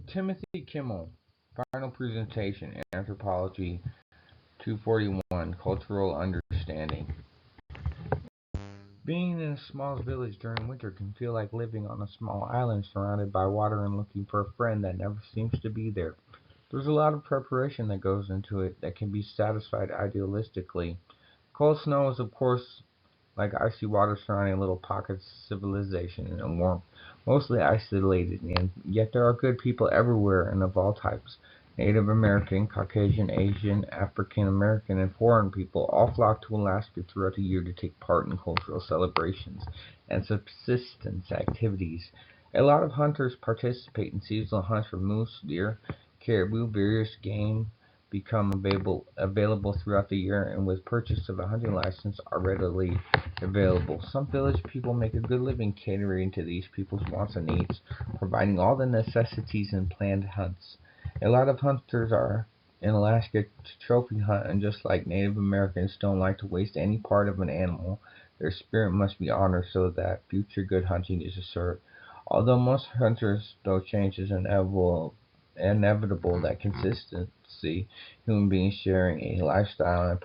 Timothy Kimmel, Final Presentation, Anthropology 241, Cultural Understanding. Being in a small village during winter can feel like living on a small island surrounded by water and looking for a friend that never seems to be there. There's a lot of preparation that goes into it that can be satisfied idealistically. Cold snow is, of course, like icy water surrounding little pockets of civilization and warmth, mostly isolated, and yet there are good people everywhere and of all types. Native American, Caucasian, Asian, African American, and foreign people all flock to Alaska throughout the year to take part in cultural celebrations and subsistence activities. A lot of hunters participate in seasonal hunts for moose, deer, caribou, various game become available throughout the year and with purchase of a hunting license are readily available. Some village people make a good living catering to these people's wants and needs, providing all the necessities in planned hunts. A lot of hunters are in Alaska to trophy hunt, and just like Native Americans don't like to waste any part of an animal, their spirit must be honored so that future good hunting is assured. Although most hunters, though change is inevitable that consistency, human beings sharing a lifestyle and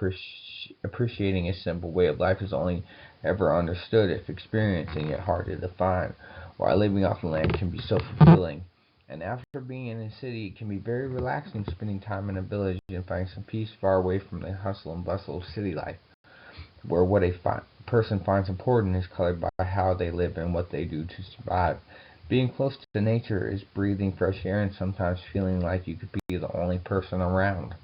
appreciating a simple way of life is only ever understood if experiencing it hard to define, while living off the land can be so fulfilling. And after being in a city, it can be very relaxing spending time in a village and finding some peace far away from the hustle and bustle of city life, where what a person finds important is colored by how they live and what they do to survive. Being close to nature is breathing fresh air and sometimes feeling like you could be the only person around.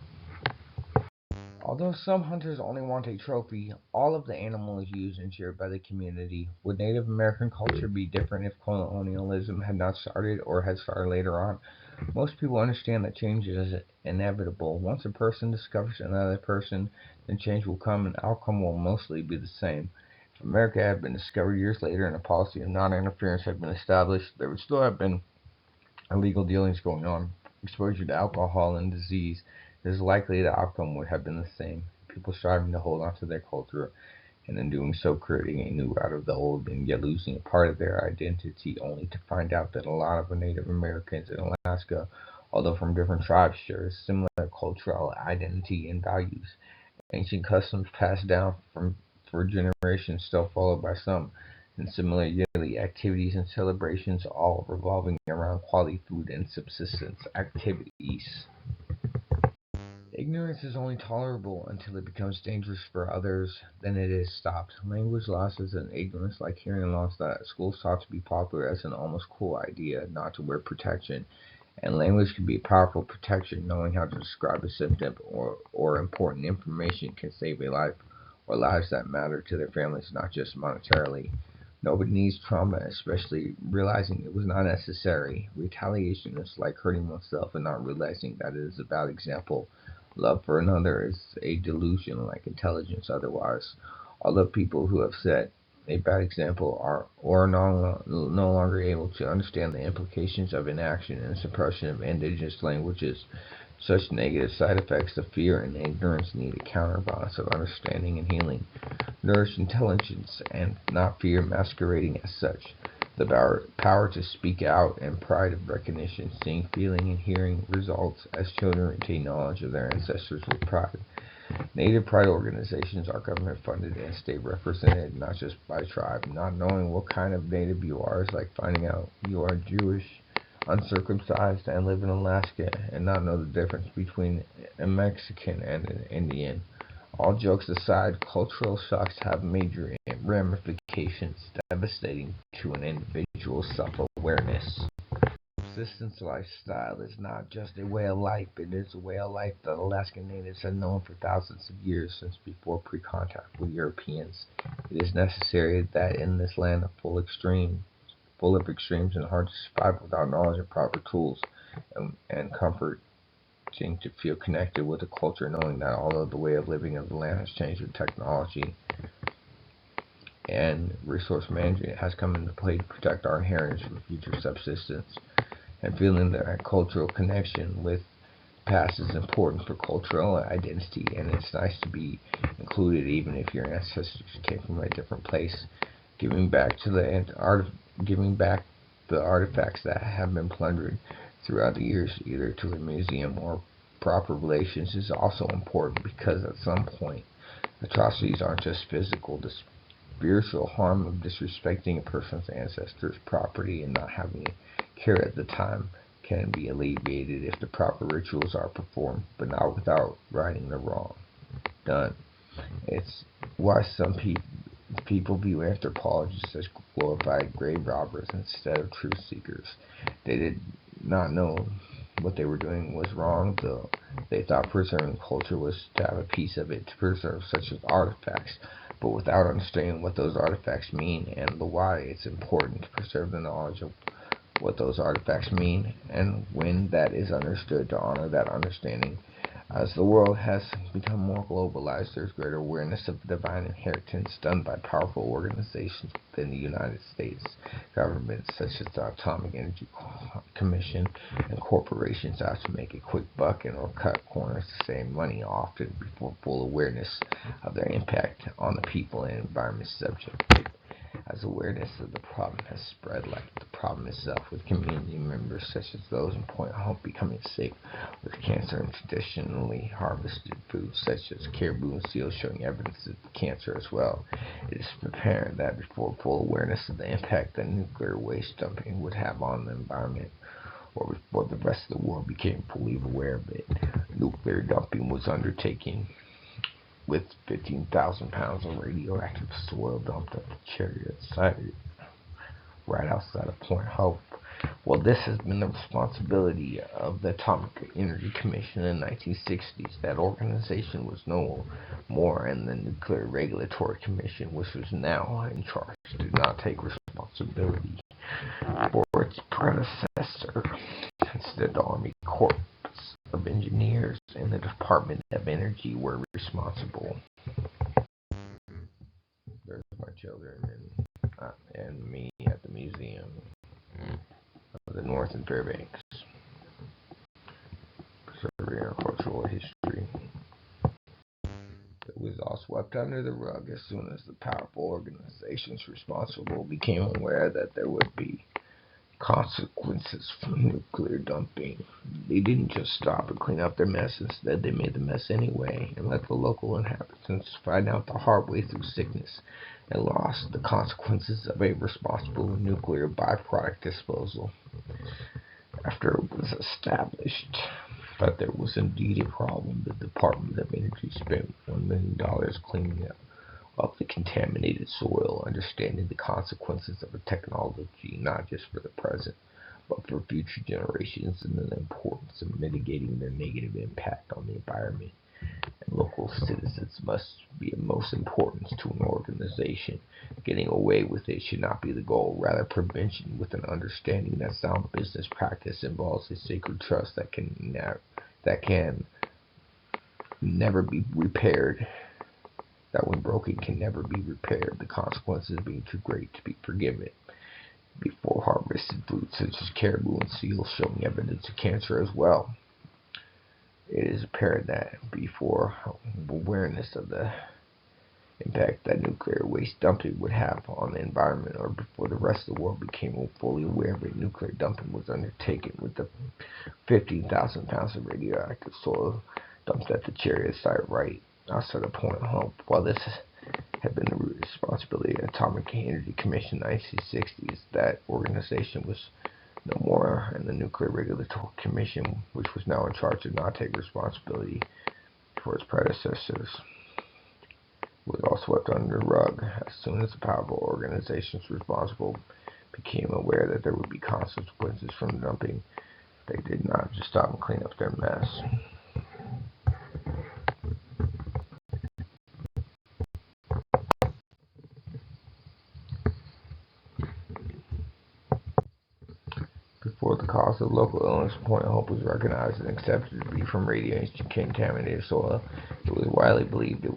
Although some hunters only want a trophy, all of the animal is used and shared by the community. Would Native American culture be different if colonialism had not started or had started later on? Most people understand that change is inevitable. Once a person discovers another person, then change will come and the outcome will mostly be the same. If America had been discovered years later and a policy of non-interference had been established, there would still have been illegal dealings going on, exposure to alcohol and disease. It is likely the outcome would have been the same. People striving to hold on to their culture and in doing so creating a new out of the old and yet losing a part of their identity only to find out that a lot of Native Americans in Alaska, although from different tribes, share similar cultural identity and values. Ancient customs passed down for generations still followed by some, and similar yearly activities and celebrations all revolving around quality food and subsistence activities. Ignorance is only tolerable until it becomes dangerous for others, then it is stopped. Language loss is an ignorance like hearing loss that schools taught to be popular as an almost cool idea not to wear protection. And language can be a powerful protection. Knowing how to describe a symptom or important information can save a life or lives that matter to their families, not just monetarily. Nobody needs trauma, especially realizing it was not necessary. Retaliation is like hurting oneself and not realizing that it is a bad example. Love for another is a delusion like intelligence otherwise. Although people who have set a bad example are or no longer able to understand the implications of inaction and suppression of indigenous languages, such negative side effects of fear and ignorance need a counterbalance of understanding and healing. Nourish intelligence and not fear masquerading as such. The power to speak out and pride of recognition, seeing, feeling, and hearing results as children retain knowledge of their ancestors with pride. Native pride organizations are government funded and state represented, not just by tribe. Not knowing what kind of native you are is like finding out you are Jewish, uncircumcised, and live in Alaska and not know the difference between a Mexican and an Indian. All jokes aside, cultural shocks have major ramifications devastating to an individual's self-awareness. Subsistence lifestyle is not just a way of life, it is a way of life that Alaskan natives have known for thousands of years since before pre-contact with Europeans. It is necessary that in this land full of extremes and hard to survive without knowledge and proper tools and comfort to feel connected with the culture, knowing that although the way of living of the land has changed with technology and resource management has come into play to protect our inheritance for future subsistence, and feeling that cultural connection with the past is important for cultural identity, and it's nice to be included even if your ancestors came from a different place. Giving back to the art, giving back the artifacts that have been plundered, throughout the years, either to a museum or proper relations, is also important because at some point, atrocities aren't just physical. The spiritual harm of disrespecting a person's ancestors' property and not having care at the time can be alleviated if the proper rituals are performed, but not without righting the wrong done. It's why some people view anthropologists as glorified grave robbers instead of truth seekers. They did not know what they were doing was wrong, though they thought preserving culture was to have a piece of it to preserve such as artifacts. But without understanding what those artifacts mean and the why, it's important to preserve the knowledge of what those artifacts mean, and when that is understood, to honor that understanding. As the world has become more globalized, there's greater awareness of the divine inheritance done by powerful organizations within the United States government, such as the Atomic Energy Commission, and corporations out to make a quick buck and or cut corners to save money, often before full awareness of their impact on the people and environment subject. As awareness of the problem has spread like the problem itself, with community members such as those in Point Hope becoming sick with cancer and traditionally harvested foods such as caribou and seals showing evidence of cancer as well, it is apparent that before full awareness of the impact that nuclear waste dumping would have on the environment, or before the rest of the world became fully aware of it, nuclear dumping was undertaken with 15,000 pounds of radioactive soil dumped at the Chariot site right outside of Point Hope. Well, this has been the responsibility of the Atomic Energy Commission in the 1960s. That organization was no more, and the Nuclear Regulatory Commission, which was now in charge, did not take responsibility for its predecessor. Instead, the Army Corps of Engineers and the Department of Energy were responsible. There's my children and me at the Museum of the North in Fairbanks, preserving our cultural history. It was all swept under the rug as soon as the powerful organizations responsible became aware that there would be consequences from nuclear dumping. They didn't just stop and clean up their mess. Instead, they made the mess anyway and let the local inhabitants find out the hard way through sickness and loss the consequences of a responsible nuclear byproduct disposal. After it was established that there was indeed a problem, the Department of Energy spent $1 million cleaning up the contaminated soil, understanding the consequences of the technology, not just for the present, but for future generations, and the importance of mitigating their negative impact on the environment. And local citizens must be of most importance to an organization. Getting away with it should not be the goal, rather prevention, with an understanding that sound business practice involves a sacred trust that can never be repaired, that when broken can never be repaired, the consequences being too great to be forgiven. Before harvested foods such as caribou and seals showing evidence of cancer as well. It is apparent that before awareness of the impact that nuclear waste dumping would have on the environment, or before the rest of the world became fully aware of it, nuclear dumping was undertaken with the 15,000 pounds of radioactive soil dumped at the Chariot site right outside of Point Hope. While this had been the responsibility of the Atomic Energy Commission in the 1960s, that organization was no more, and the Nuclear Regulatory Commission, which was now in charge, did not take responsibility for its predecessors, was all swept under the rug. As soon as the powerful organizations responsible became aware that there would be consequences from dumping, they did not just stop and clean up their mess. Before the cause of local illness in Point Hope was recognized and accepted to be from radiation contaminated soil, it was widely believed it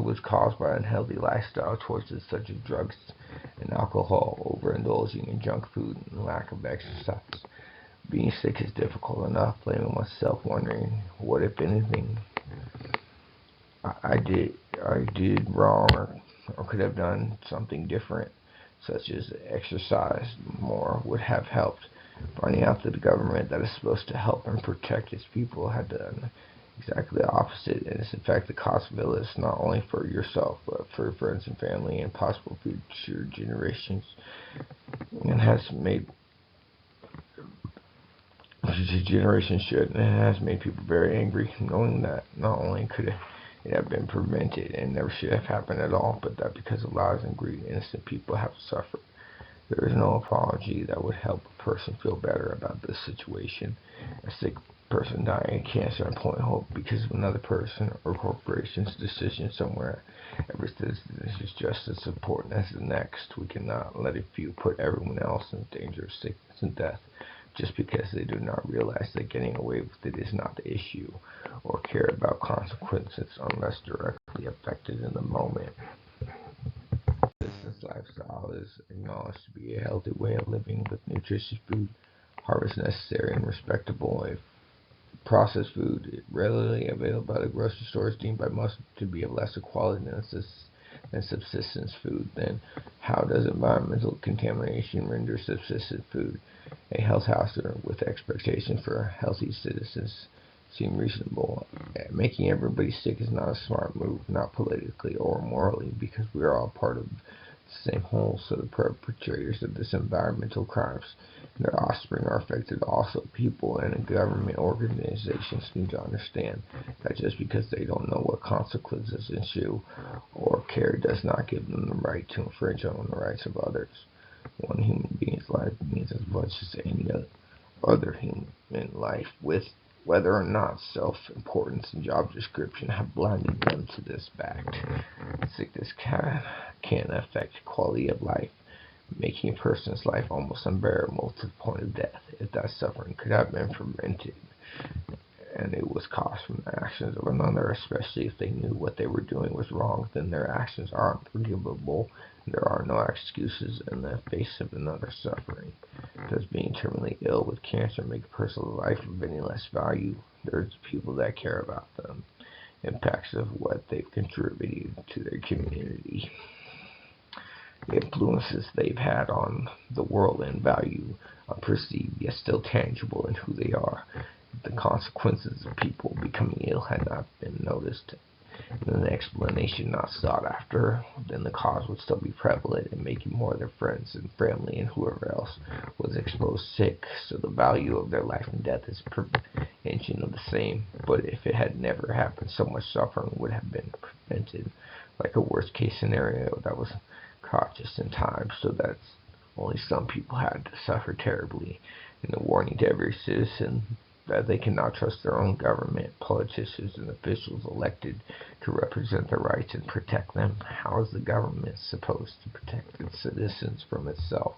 was caused by unhealthy lifestyle choices such as drugs and alcohol, overindulging in junk food, and lack of exercise. Being sick is difficult enough, blaming myself, wondering what, if anything, I did wrong, or could have done something different, such as exercise more would have helped. Finding out that the government that is supposed to help and protect its people had done exactly the opposite, and it's in fact the cost of illness not only for yourself but for your friends and family and possible future generations, and has made future generations should, and it has made people very angry, knowing that not only could it have been prevented and never should have happened at all, but that because of lies and greed, innocent people have to suffer. There is no apology that would help a person feel better about this situation. A sick person dying of cancer and point hope because of another person or corporation's decision somewhere. Every citizen is just as important as the next. We cannot let a few put everyone else in danger of sickness and death just because they do not realize that getting away with it is not the issue or care about consequences unless directly affected in the moment. This lifestyle is acknowledged to be a healthy way of living with nutritious food, harvest necessary and respectable. If processed food readily available at the grocery stores deemed by most to be of lesser quality than subsistence food, then how does environmental contamination render subsistence food a health hazard with expectations for healthy citizens seem reasonable? Making everybody sick is not a smart move, not politically or morally, because we are all part of the same whole. So the perpetrators of this environmental crimes and their offspring are affected also. People and government organizations need to understand that just because they don't know what consequences ensue or care does not give them the right to infringe on the rights of others. One human being's life means as much as any other human life, with whether or not self-importance and job description have blinded them to this fact. Sickness can affect quality of life, making a person's life almost unbearable to the point of death. If that suffering could have been prevented, and it was caused from the actions of another, especially if they knew what they were doing was wrong, then their actions are unforgivable. There are no excuses in the face of another suffering. Does being terminally ill with cancer make a person's life of any less value? There's people that care about them, impacts of what they've contributed to their community, the influences they've had on the world, and value unperceived yet still tangible in who they are. If the consequences of people becoming ill had not been noticed and an explanation not sought after, then the cause would still be prevalent in making more of their friends and family and whoever else was exposed sick. So the value of their life and death is prevention of the same. But if it had never happened, so much suffering would have been prevented, like a worst case scenario that was caught just in time, so that only some people had to suffer terribly, and a warning to every citizen that they cannot trust their own government, politicians, and officials elected to represent their rights and protect them. How is the government supposed to protect its citizens from itself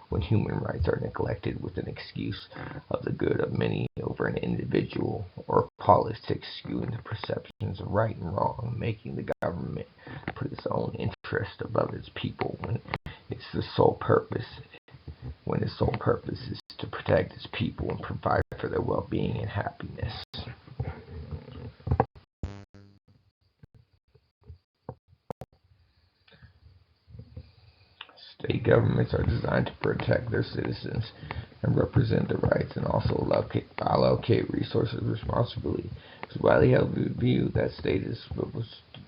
when human rights are neglected with an excuse of the good of many over an individual, or politics skewing the perceptions of right and wrong, making the government put its own interest above its people it's the sole purpose when its sole purpose is to protect its people and provide for their well-being and happiness? State governments are designed to protect their citizens and represent their rights, and also allocate resources responsibly. It's widely held view that state is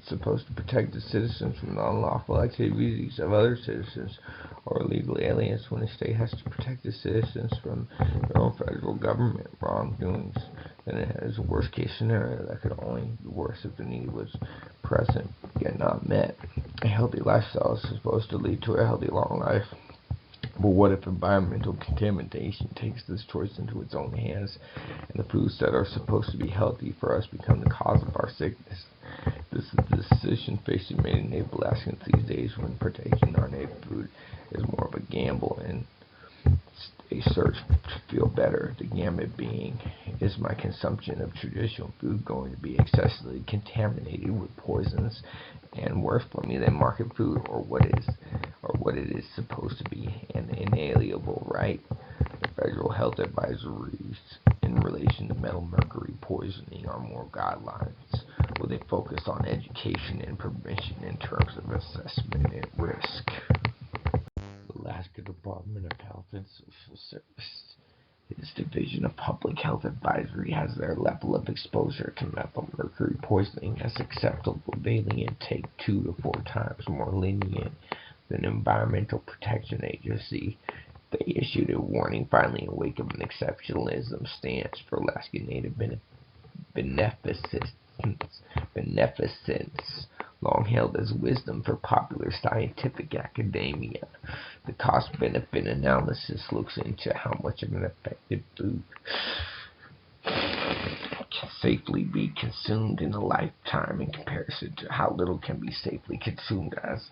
supposed to protect its citizens from the unlawful activities of other citizens or illegal aliens, when a state has to protect its citizens from their own federal government wrongdoings. Then it has a worst case scenario that could only be worse if the need was present yet not met. A healthy lifestyle is supposed to lead to a healthy long life. But what if environmental contamination takes this choice into its own hands, and the foods that are supposed to be healthy for us become the cause of our sickness? This is the decision facing many naval askins these days, when partaking on native food is more of a gamble and a search to feel better. The gamut being, is my consumption of traditional food going to be excessively contaminated with poisons and worse for me than market food, or what it is supposed to be an inalienable right? The federal health advisories in relation to metal mercury poisoning are more guidelines, where they focus on education and prevention in terms of assessment and risk. Alaska Department of Health and Social Services Its Division of Public Health Advisory has their level of exposure to methylmercury poisoning as acceptable daily intake 2 to 4 times more lenient than Environmental Protection Agency. They issued a warning finally in wake of an exceptionalism stance for Alaska Native beneficence, beneficence long held as wisdom for popular scientific academia. The cost-benefit analysis looks into how much of an effective food can safely be consumed in a lifetime in comparison to how little can be safely consumed as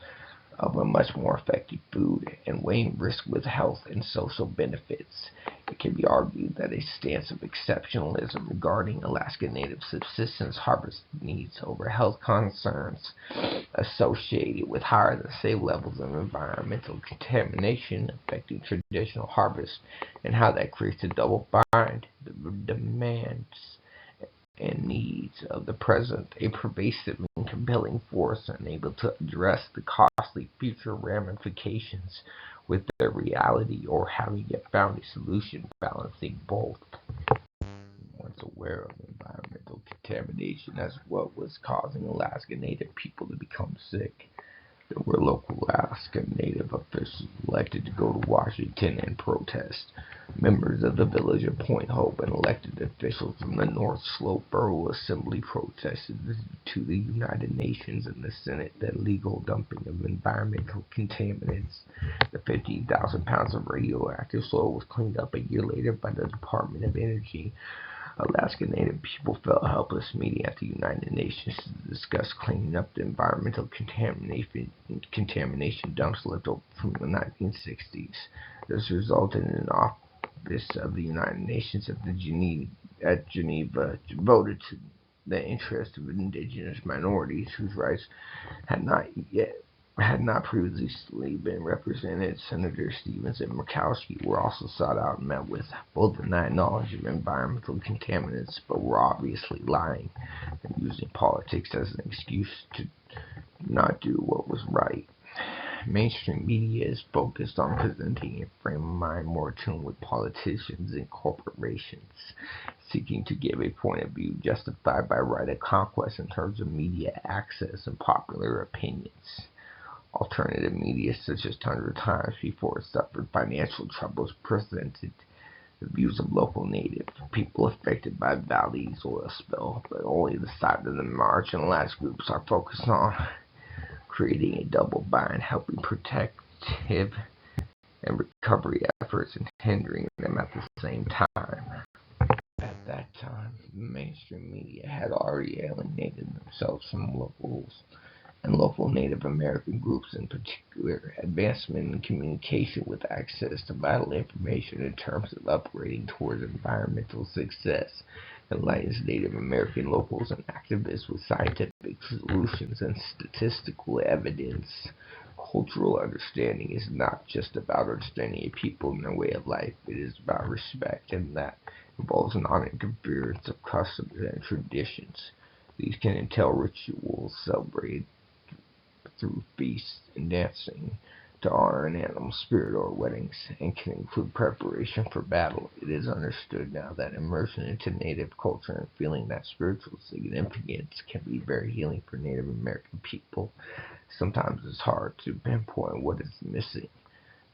of a much more effective food, and weighing risk with health and social benefits. It can be argued that a stance of exceptionalism regarding Alaska Native subsistence harvest needs over health concerns associated with higher than safe levels of environmental contamination affecting traditional harvest, and how that creates a double bind. The demands and needs of the present, a pervasive and compelling force unable to address the costly future ramifications with their reality or having yet found a solution balancing both. Once aware of environmental contamination as what was causing Alaska Native people to become sick, there were local Alaska Native officials elected to go to Washington and protest. Members of the village of Point Hope and elected officials from the North Slope Borough Assembly protested to the United Nations and the Senate the illegal dumping of environmental contaminants. The 15,000 pounds of radioactive soil was cleaned up a year later by the Department of Energy. Alaska Native people felt helpless, meeting at the United Nations to discuss cleaning up the environmental contamination dumps left over from the 1960s. This resulted in an office of the United Nations at Geneva voted to the interest of indigenous minorities whose rights had not yet had not previously been represented. Senators Stevens and Murkowski were also sought out and met with. Both denied knowledge of environmental contaminants, but were obviously lying and using politics as an excuse to not do what was right. Mainstream media is focused on presenting a frame of mind more attuned with politicians and corporations, seeking to give a point of view justified by right of conquest in terms of media access and popular opinions. Alternative media, such as Tundra Times, before it suffered financial troubles, presented the views of local native people affected by Valley's oil spill, but only the side of the marginalized groups are focused on, creating a double bind, helping protective and recovery efforts and hindering them at the same time. At that time, mainstream media had already alienated themselves from locals and local Native American groups in particular. Advancement in communication with access to vital information in terms of upgrading towards environmental success enlightens Native American locals and activists with scientific solutions and statistical evidence. Cultural understanding is not just about understanding a people and their way of life, it is about respect, and that involves non-interference of customs and traditions. These can entail rituals celebrated through feasts and dancing to honor an animal spirit or weddings, and can include preparation for battle. It is understood now that immersion into Native culture and feeling that spiritual significance can be very healing for Native American people. Sometimes it's hard to pinpoint what is missing.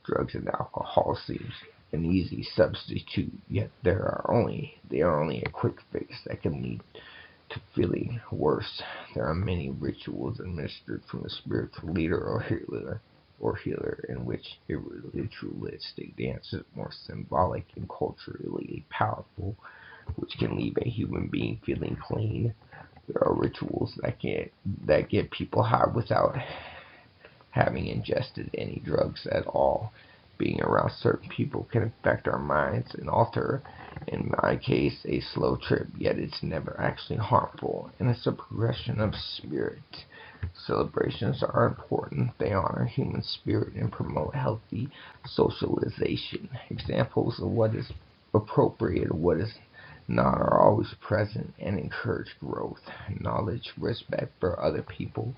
Drugs and alcohol seems an easy substitute, yet they are only a quick fix that can lead to feeling worse. There are many rituals administered from a spiritual leader or healer in which a ritualistic dance is more symbolic and culturally powerful, which can leave a human being feeling clean. There are rituals that get people high without having ingested any drugs at all. Being around certain people can affect our minds and alter, in my case, a slow trip, yet it's never actually harmful, and it's a progression of spirit. Celebrations are important. They honor human spirit and promote healthy socialization. Examples of what is appropriate and what is not are always present and encourage growth, knowledge, respect for other people,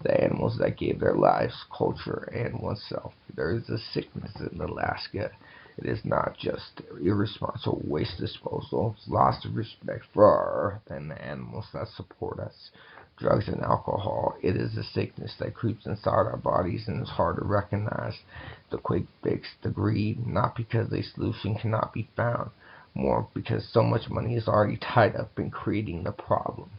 the animals that gave their lives, culture, and oneself. There is a sickness in Alaska. It is not just irresponsible waste disposal, it's loss of respect for our earth and the animals that support us. Drugs and alcohol, it is a sickness that creeps inside our bodies and is hard to recognize. The quick fix, the greed, not because a solution cannot be found, more because so much money is already tied up in creating the problem.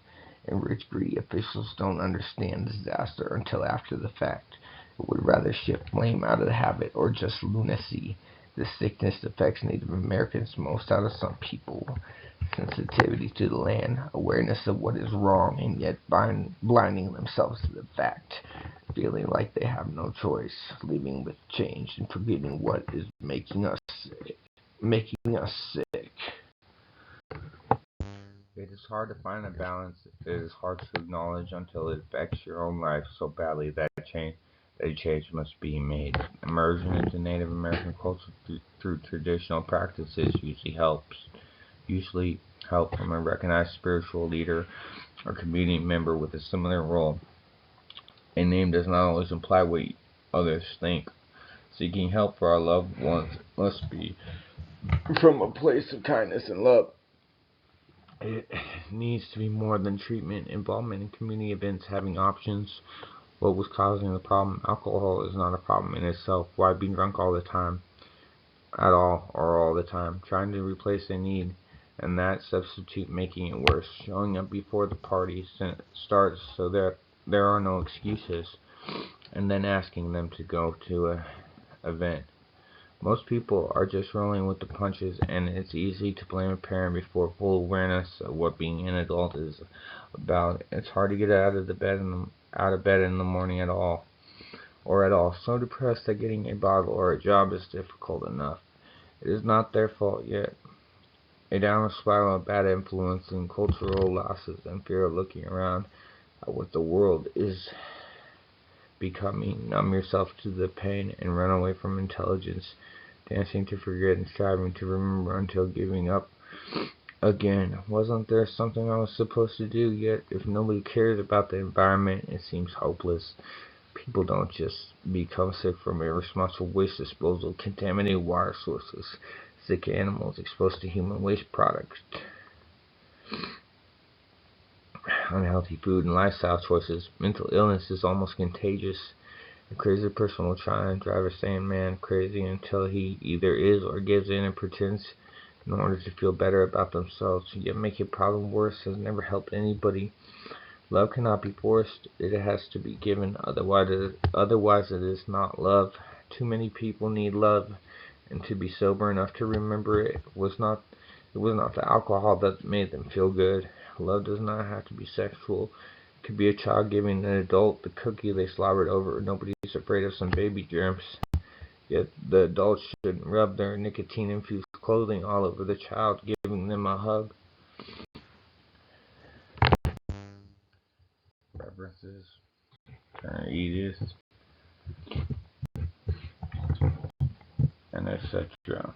In rich, greedy officials don't understand disaster until after the fact. It would rather shift blame out of the habit or just lunacy. This sickness affects Native Americans most out of some people. Sensitivity to the land, awareness of what is wrong, and yet blinding themselves to the fact, feeling like they have no choice, living with change and forgetting what is making us sick. It is hard to find a balance. It is hard to acknowledge until it affects your own life so badly that a change must be made. Immersion into Native American culture through traditional practices usually help from a recognized spiritual leader or community member with a similar role. A name does not always imply what others think. Seeking help for our loved ones must be from a place of kindness and love. It needs to be more than treatment. Involvement in community events, having options. What was causing the problem? Alcohol is not a problem in itself. Why be drunk all the time? At all, or all the time. Trying to replace a need, and that substitute making it worse. Showing up before the party starts so that there are no excuses, and then asking them to go to a event. Most people are just rolling with the punches, and it's easy to blame a parent before full awareness of what being an adult is about. It's hard to get out of bed in the morning at all, or at all. So depressed that getting a bottle or a job is difficult enough. It is not their fault yet. A downward spiral of bad influence and cultural losses and fear of looking around at what the world is becoming. Numb yourself to the pain and run away from intelligence, dancing to forget and striving to remember until giving up again. Wasn't there something I was supposed to do? Yet, if nobody cares about the environment, it seems hopeless. People don't just become sick from irresponsible waste disposal, contaminated water sources, sick animals exposed to human waste products, unhealthy food and lifestyle choices. Mental illness is almost contagious. A crazy person will try and drive a sane man crazy until he either is or gives in and pretends in order to feel better about themselves. Yet make a problem worse has never helped anybody. Love cannot be forced, it has to be given, otherwise it is not love. Too many people need love, and to be sober enough to remember it was not the alcohol that made them feel good. Love does not have to be sexual. It could be a child giving an adult the cookie they slobbered over. Nobody's afraid of some baby germs. Yet the adults shouldn't rub their nicotine infused clothing all over the child, giving them a hug. References, Edith, and etc.